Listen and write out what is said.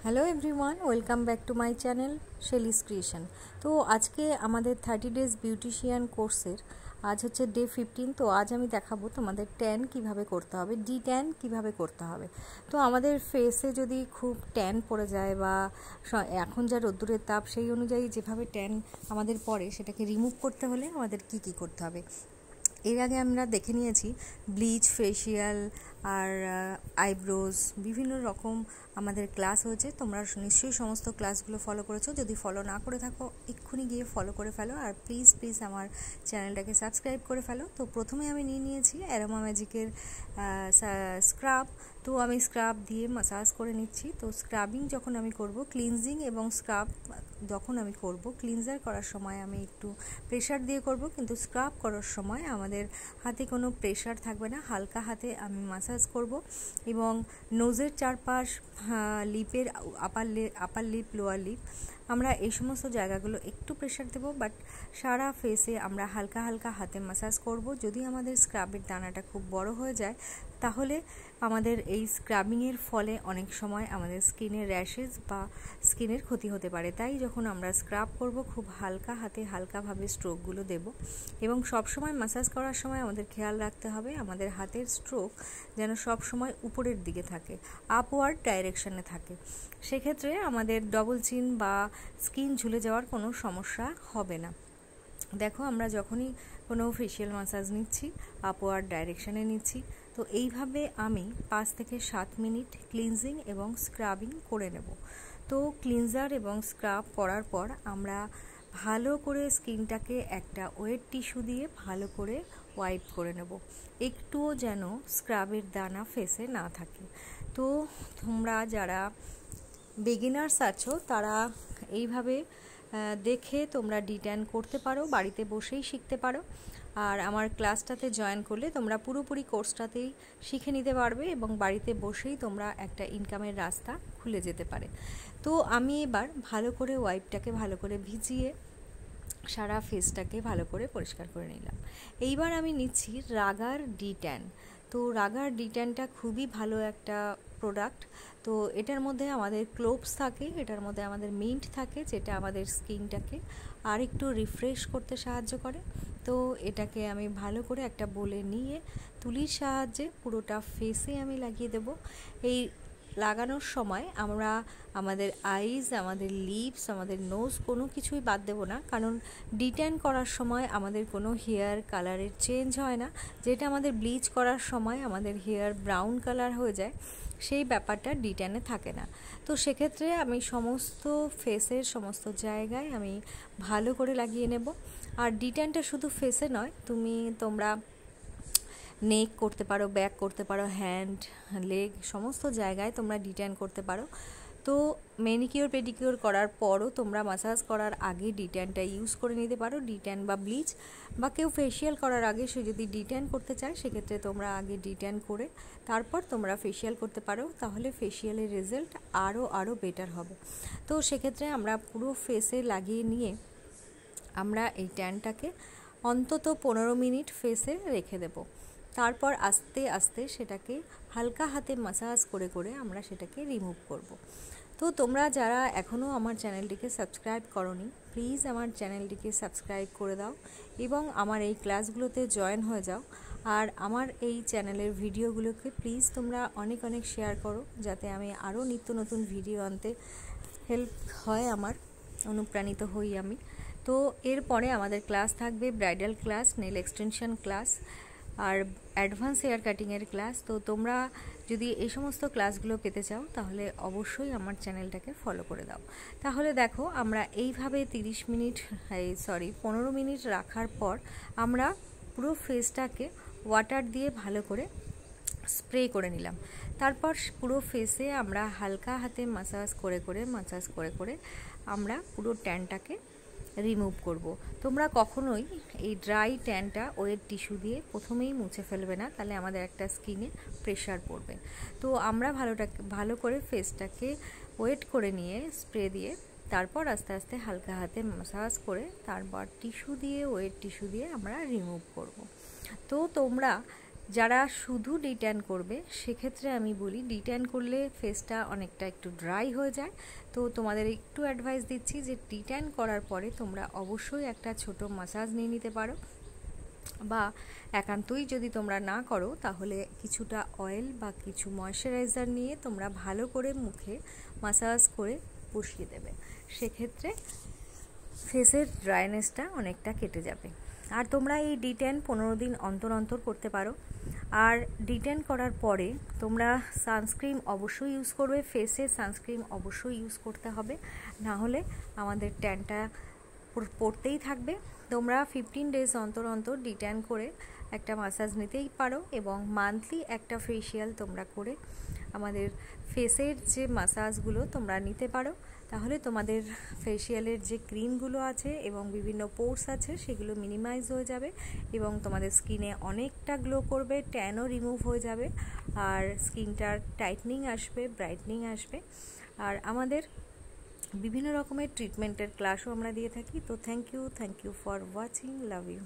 Hello everyone, welcome back to my channel Shelley's creation. তো আজকে আমাদের 30 ডেজ বিউটিশিয়ান কোর্সের আজ হচ্ছে ডে 15। তো আজ আমি দেখাবো তোমাদের ট্যান কিভাবে করতে হবে, ডি ট্যান কীভাবে করতে হবে। তো আমাদের ফেসে যদি খুব ট্যান পড়ে যায় বা এখন যা রোদ্দুরের তাপ সেই অনুযায়ী যেভাবে ট্যান আমাদের পড়ে সেটাকে রিমুভ করতে হলে আমাদের কি করতে হবে। এর আগে আমরা দেখে নিয়েছি ব্লিচ, ফেসিয়াল আর আইব্রোজ, বিভিন্ন রকম আমাদের ক্লাস হয়েছে। তোমরা নিশ্চয়ই সমস্ত ক্লাসগুলো ফলো করেছো। যদি ফলো না করে থাকো এক্ষুনি গিয়ে ফলো করে ফেলো, আর প্লিজ আমার চ্যানেলটাকে সাবস্ক্রাইব করে ফেলো। তো প্রথমে আমি নিয়েছি অ্যারোমা ম্যাজিকের স্ক্রাব। তো আমি স্ক্রাব দিয়ে মাসাজ করে নিচ্ছি। তো স্ক্রাবিং যখন আমি করব, ক্লিনজিং এবং স্ক্রাব যখন আমি করব, ক্লিনজার করার সময় আমি একটু প্রেশার দিয়ে করব, কিন্তু স্ক্রাব করার সময় আমাদের হাতে কোনো প্রেশার থাকবে না, হালকা হাতে আমি মাসাজ করব। এবং নোজের চারপাশ, লিপের আপার লিপ, লোয়ার লিপ, আমরা এই সমস্ত জায়গাগুলো একটু প্রেশার দেব, বাট সারা ফেসে আমরা হালকা হালকা হাতে মাসাজ করব। যদি আমাদের স্ক্রাবের দানাটা খুব বড় হয়ে যায় তাহলে আমাদের এই স্ক্রাবিংয়ের ফলে অনেক সময় আমাদের স্কিনের র্যাশেস বা স্কিনের ক্ষতি হতে পারে। তাই যখন আমরা স্ক্রাব করব খুব হালকা হাতে হালকাভাবে স্ট্রোকগুলো দেব। এবং সবসময় মাসাজ করার সময় আমাদের খেয়াল রাখতে হবে আমাদের হাতের স্ট্রোক যেন সবসময় উপরের দিকে থাকে, আপওয়ার্ড ডাইরেকশনে থাকে। সেক্ষেত্রে আমাদের ডবল চিন বা স্কিন ঝুলে যাওয়ার কোনো সমস্যা হবে না। দেখো, আমরা যখনই কোনো ফেশিয়াল মাসাজ নিচ্ছি আপওয়ার্ড ডাইরেকশানে নিচ্ছি। তো এইভাবে আমি 5 থেকে 7 মিনিট ক্লিনজিং এবং স্ক্রাবিং করে নেব। তো ক্লিনজার এবং স্ক্রাব করার পর আমরা ভালো করে স্কিনটাকে একটা ওয়েট টিস্যু দিয়ে ভালো করে ওয়াইপ করে নেব, একটুও যেন স্ক্রাবের দানা ফেসে না থাকে। তো তোমরা যারা বিগিনার্স আছো তারা এইভাবে দেখে তোমরা ডিট্যান করতে পারো, বাড়িতে বসেই শিখতে পারো। আর আমার ক্লাসটাতে জয়েন করলে তোমরা পুরোপুরি কোর্সটাতেই শিখে নিতে পারবে এবং বাড়িতে বসেই তোমরা একটা ইনকামের রাস্তা খুলে যেতে পারে। তো আমি এবার ভালো করে ওয়াইপটাকে ভালো করে ভিজিয়ে সারা ফেসটাকে ভালো করে পরিষ্কার করে নিলাম। এইবার আমি নিচ্ছি রাগার ডিট্যান। তো রাগার ডিট্যানটা খুবই ভালো একটা প্রোডাক্ট। তো এটার মধ্যে আমাদের ক্লোভস থাকে, এটার মধ্যে আমাদের মিন্ট থাকে, যেটা আমাদের স্কিনটাকে আর একটু রিফ্রেশ করতে সাহায্য করে। তো এটাকে আমি ভালো করে একটা বোলে নিয়ে তুলির সাহায্যে পুরোটা ফেসে আমি লাগিয়ে দেব। এই লাগানোর সময় আমরা আমাদের আইজ, আমাদের লিপস, আমাদের নোজ কোনো কিছুই বাদ দেব না, কারণ ডিট্যান করার সময় আমাদের কোনো হেয়ার কালারের চেঞ্জ হয় না। যেটা আমাদের ব্লিচ করার সময় আমাদের হেয়ার ব্রাউন কালার হয়ে যায়, সেই ব্যাপারটা ডিট্যানে থাকে না। তো সেক্ষেত্রে আমি সমস্ত ফেসের সমস্ত জায়গায় আমি ভালো করে লাগিয়ে নেব। আর ডিট্যানটা শুধু ফেসে নয়, তোমরা নেক করতে পারো, ব্যাক করতে পারো, হ্যান্ড, লেগ, সমস্ত জায়গায় তোমরা ডিট্যান করতে পারো। তো ম্যানিকিওর পেডিকিওর করার পরও তোমরা মাসাজ করার আগে ডিট্যানটা ইউজ করে নিতে পারো, ডিট্যান বা ব্লিচ। বা কেউ ফেসিয়াল করার আগে সে যদি ডিট্যান করতে চায় সেক্ষেত্রে তোমরা আগে ডিট্যান করে তারপর তোমরা ফেসিয়াল করতে পারো, তাহলে ফেসিয়ালের রেজাল্ট আরও বেটার হবে। তো সেক্ষেত্রে আমরা পুরো ফেসে লাগিয়ে নিয়ে আমরা এই ট্যানটাকে অন্তত 15 মিনিট ফেসে রেখে দেব। তারপর আস্তে আস্তে সেটাকে হালকা হাতে মাসাজ করে করে আমরা সেটাকে রিমুভ করব। তো তোমরা যারা এখনও আমার চ্যানেলটিকে সাবস্ক্রাইব করোনি, প্লিজ আমার চ্যানেলটিকে সাবস্ক্রাইব করে দাও এবং আমার এই ক্লাসগুলোতে জয়েন হয়ে যাও। আর আমার এই চ্যানেলের ভিডিওগুলোকে প্লিজ তোমরা অনেক শেয়ার করো, যাতে আমি আরও নিত্য নতুন ভিডিও আনতে হেল্প হয়, আমার অনুপ্রাণিত হই আমি। তো এরপরে আমাদের ক্লাস থাকবে bridal class, nail extension class আর অ্যাডভান্স হেয়ার কাটিংয়ের ক্লাস। তো তোমরা যদি এই সমস্ত ক্লাসগুলো পেতে চাও তাহলে অবশ্যই আমার চ্যানেলটাকে ফলো করে দাও। তাহলে দেখো, আমরা এইভাবে 15 মিনিট রাখার পর আমরা পুরো ফেসটাকে ওয়াটার দিয়ে ভালো করে স্প্রে করে নিলাম। তারপর পুরো ফেসে আমরা হালকা হাতে মাসাজ করে করে আমরা পুরো ট্যানটাকে রিমুভ করব। তোমরা কখনোই এই ড্রাই ট্যানটা ওয়েট টিস্যু দিয়ে প্রথমেই মুছে ফেলবে না, তাহলে আমাদের একটা স্কিনে প্রেশার পড়বে। তো আমরা ভালো করে ফেসটাকে ওয়েট করে নিয়ে স্প্রে দিয়ে তারপর আস্তে আস্তে হালকা হাতে মাসাজ করে তারপর ওয়েট টিস্যু দিয়ে আমরা রিমুভ করব। তো তোমরা যারা শুধু ডিট্যান করবে সেক্ষেত্রে আমি বলি ডিট্যান করলে ফেসটা অনেকটা একটু ড্রাই হয়ে যায়। তো তোমাদের একটু অ্যাডভাইস দিচ্ছি যে ডিট্যান করার পরে তোমরা অবশ্যই একটা ছোট মাসাজ নিয়ে নিতে পারো, বা একান্তই যদি তোমরা না করো তাহলে কিছুটা অয়েল বা কিছু ময়শ্চারাইজার নিয়ে তোমরা ভালো করে মুখে মাসাজ করে বসিয়ে দেবে। সেক্ষেত্রে ফেসের ড্রাইনেসটা অনেকটা কেটে যাবে। আর তোমরা এই ডিট্যান 15 দিন অন্তর অন্তর করতে পারো। আর ডিট্যান করার পরে তোমরা সানস্ক্রিন অবশ্যই ইউজ করবে, ফেসে সানস্ক্রিন অবশ্যই ইউজ করতে হবে, না হলে আমাদের ট্যানটা পড়তেই থাকবে। তোমরা 15 ডেজ অন্তর অন্তর ডিট্যান করে একটা মাসাজ নিতেই পারো, এবং মান্থলি একটা ফেসিয়াল তোমরা করে আমাদের ফেসের যে মাসাজগুলো তোমরা নিতে পারো। তাহলে তোমাদের ফেসিয়ালের যে ক্রিমগুলো আছে এবং বিভিন্ন পোর্স আছে সেগুলো মিনিমাইজ হয়ে যাবে, এবং তোমাদের স্কিনে অনেকটা গ্লো করবে, ট্যানও রিমুভ হয়ে যাবে, আর স্কিনটার টাইটনিং আসবে, ব্রাইটনিং আসবে। আর আমাদের বিভিন্ন রকমের ট্রিটমেন্টের ক্লাসও আমরা দিয়ে থাকি। তো thank you for watching, love you.